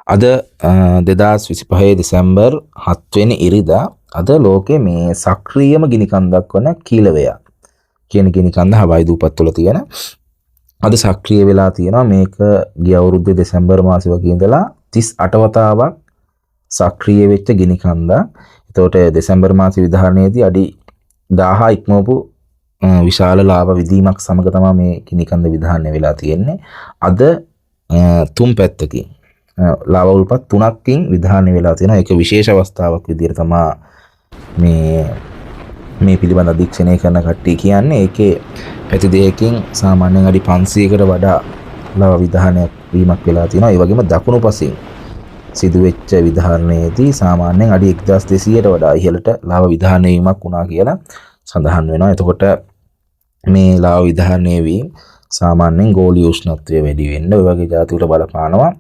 අද 2025 දෙසැම්බර් 7 වෙනි ඉරිදා අද ලෝකයේ මේ සක්‍රියම ගිනි කන්දක් වන කීලවයා කියන ගිනි කන්ද හවයි දූපත් තුළ තියෙන අද සක්‍රිය වෙලා තියෙනවා. මේක ගිය අවුරුද්දේ දෙසැම්බර් මාසෙ වගේ ඉඳලා 38 වතාවක් සක්‍රිය වෙච්ච ගිනි කන්දක්. එතකොට දෙසැම්බර් මාසෙ විධානයේදී අඩි 1000 ඉක්මවපු විශාල ලාභ විදීමක් සමග තමයි මේ ගිනි කන්ද විධානය වෙලා තියෙන්නේ. අද තුන් පැත්තකින් ලාභ උල්පත් තුනකින් විධානය වෙලා තියෙනවා. ඒක විශේෂ අවස්ථාවක් විදිහට තමයි මේ පිළිබඳ අධීක්ෂණය කරන කට්ටිය කියන්නේ. ඒකේ පැති දෙකකින් සාමාන්‍යයෙන් අඩි 500කට වඩා ලාභ විධානයක් වීමක් වෙලා තියෙනවා. ඒ වගේම දකුණු පසින් සිදුවෙච්ච විධානයේදී සාමාන්‍යයෙන් අඩි 1200ට වඩා ඉහළට ලාභ විධානය වීමක් වුණා කියලා සඳහන් වෙනවා. එතකොට මේ ලාභ විධානය වීම සාමාන්‍යයෙන් ගෝලීය උෂ්ණත්වය වැඩි වෙන්න ඔය වගේ જાති වල බලපානවා.